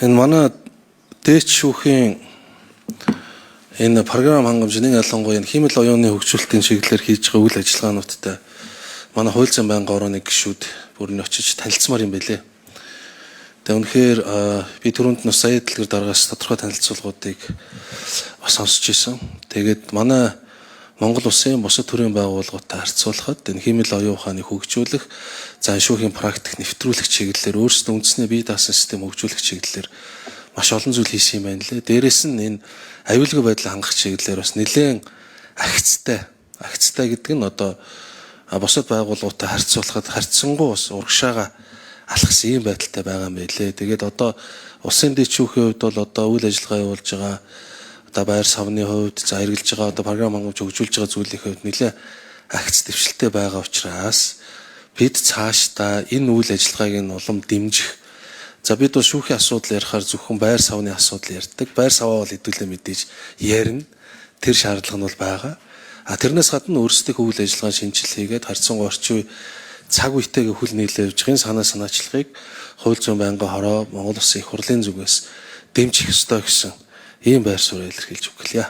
Энэ манай дээч шүүхийн энэ програм хангамжны ялангуяа энэ хиймэл оюуны хөгжүүлэлтийн чиглэлээр хийж байгаа үйл ажиллагаануудтай манай хууль зүйн байнгын орооны гишүүд бүрний очиж танилцмаар юм байлээ. Тэгээ үнэхээр би түрүүнд нь сая дэлгэр дараагаас тодорхой танилцуулгуудыг сонсч ирсэн. Тэгээд манай Монгол улсын бусад төрийн байгууллагуудтай харьцуулахад энэ хиймэл оюун ухааныг хөгжүүлэх, зан шүүхийн практик нэвтрүүлэх чиглэлээр өөрсдөө үндэсний бие даасан систем хөгжүүлэх чиглэлээр маш олон зүйл хийсэн юм байна лээ. Дээрээс нь энэ аюулгүй байдлыг хангах чиглэлээр бас нэлээд агцтай гэдэг нь одоо бусад байгууллагуудтай харьцуулахад харьцангуй бас урагшаага алхсан юм байдалтай байгаа юм байлээ. Тэгээд одоо улсын дэд шүүхийн хувьд бол одоо үйл ажиллагаа явуулж байгаа одоо байр савны хувьд за хэрэгжилж байгаа одоо програм хангамж хөгжүүлж байгаа зүйлийн хувьд нэлээд агц дэвшилтэй байгаа учраас бид цаашдаа энэ үйл ажиллагааг нь улам дэмжих. За бид бол шүүхийн асуудал ярихаар зөвхөн байр савны асуудал ярьдаг. Байр саваа бол хэдүүлээ мэдээж ярина. Тэр шаардлага нь бол байгаа. Тэрнээс гадна өөрсдийнхөө үйл ажиллагаа шинжил хийгээд харьцангуй орчин үе цаг үетэйгээ хөл нийлээ явж байгаа санаачлагыг хууль зүйн байнгын хороо Монгол Улсын их хурлын зүгээс дэмжих ёстой гэсэн ийм байр суурь илэрхийлж өгүүлье.